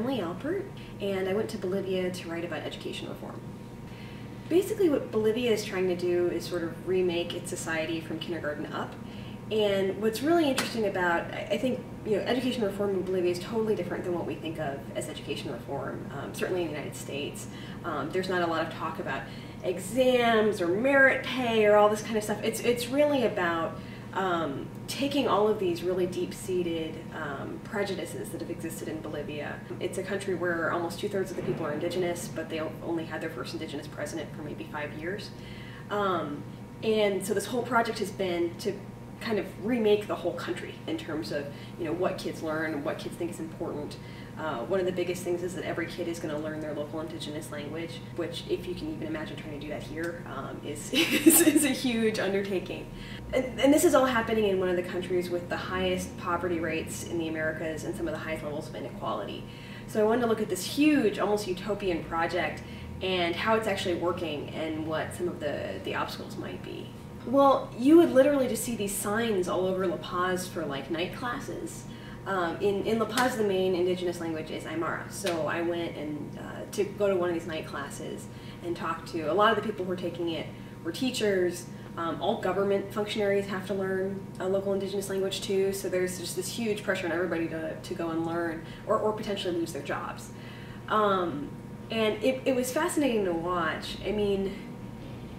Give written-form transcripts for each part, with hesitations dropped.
Alpert, and I went to Bolivia to write about education reform. Basically what Bolivia is trying to do is sort of remake its society from kindergarten up. And what's really interesting about, I think, education reform in Bolivia is totally different than what we think of as education reform, certainly in the United States. There's not a lot of talk about exams or merit pay or all this kind of stuff. It's really about taking all of these really deep-seated prejudices that have existed in Bolivia. It's a country where almost 2/3 of the people are indigenous, but they only had their first indigenous president for maybe 5 years. And so this whole project has been to kind of remake the whole country in terms of what kids learn and what kids think is important. One of the biggest things is that every kid is going to learn their local indigenous language, which, if you can even imagine trying to do that here, is a huge undertaking. And this is all happening in one of the countries with the highest poverty rates in the Americas and some of the highest levels of inequality. So I wanted to look at this huge, almost utopian project and how it's actually working and what some of the obstacles might be. Well, you would literally just see these signs all over La Paz for like night classes. In La Paz, the main indigenous language is Aymara, so I went and to go to one of these night classes and talk to a lot of the people who were taking it were teachers. All government functionaries have to learn a local indigenous language too, so there's just this huge pressure on everybody to go and learn or potentially lose their jobs. And it was fascinating to watch. I mean,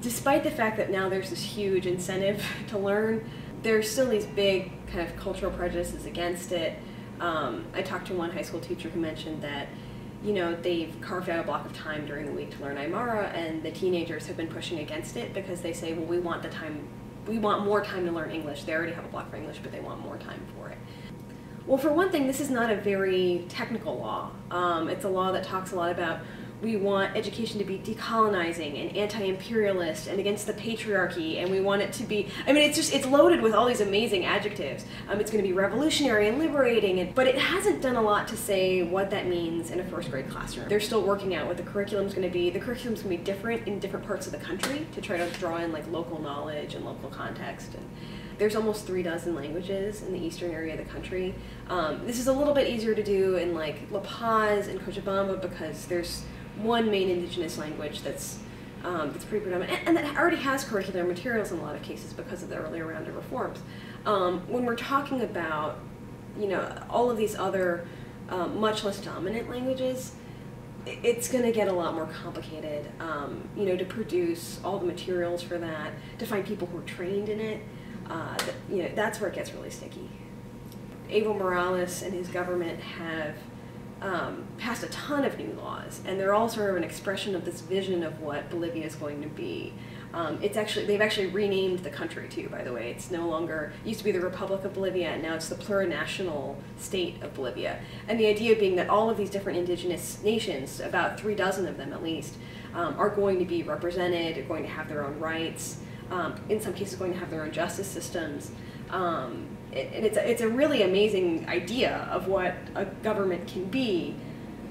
despite the fact that now there's this huge incentive to learn, there's still these big kind of cultural prejudices against it. I talked to one high school teacher who mentioned that they've carved out a block of time during the week to learn Aymara, and the teenagers have been pushing against it because they say, well, we want more time to learn English. They already have a block for English, but they want more time for it. Well, for one thing, this is not a very technical law. It's a law that talks a lot about we want education to be decolonizing and anti-imperialist and against the patriarchy, and we want it to be, I mean, it's loaded with all these amazing adjectives. It's going to be revolutionary and liberating, but it hasn't done a lot to say what that means in a first grade classroom. They're still working out what the curriculum's going to be. The curriculum's going to be different in different parts of the country to try to draw in like local knowledge and local context. And there's almost 36 languages in the eastern area of the country. This is a little bit easier to do in like La Paz and Cochabamba because there's one main indigenous language that's pretty predominant, and that already has curricular materials in a lot of cases because of the earlier round of reforms. When we're talking about all of these other much less dominant languages, it's going to get a lot more complicated. To produce all the materials for that, to find people who are trained in it, that's where it gets really sticky. Evo Morales and his government have passed a ton of new laws, and they're all sort of an expression of this vision of what Bolivia is going to be. They've actually renamed the country too, by the way. It's no longer, it used to be the Republic of Bolivia, and now it's the plurinational state of Bolivia. And the idea being that all of these different indigenous nations, about 36 of them at least, are going to be represented, are going to have their own rights, in some cases going to have their own justice systems. It's a really amazing idea of what a government can be,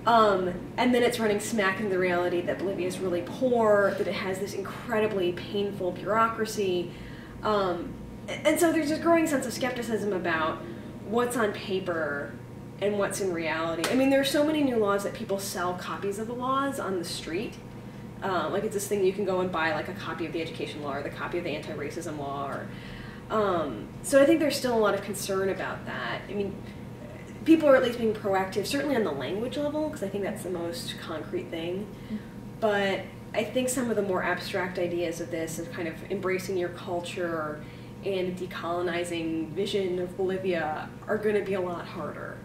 and then it's running smack into the reality that Bolivia is really poor, that it has this incredibly painful bureaucracy, and so there's a growing sense of skepticism about what's on paper and what's in reality. I mean, there are so many new laws that people sell copies of the laws on the street. Like it's this thing you can go and buy like a copy of the education law or the copy of the anti-racism law, or so I think there's still a lot of concern about that. I mean, people are at least being proactive, certainly on the language level, because I think that's the most concrete thing. But I think some of the more abstract ideas of this, of kind of embracing your culture and decolonizing vision of Bolivia, are going to be a lot harder.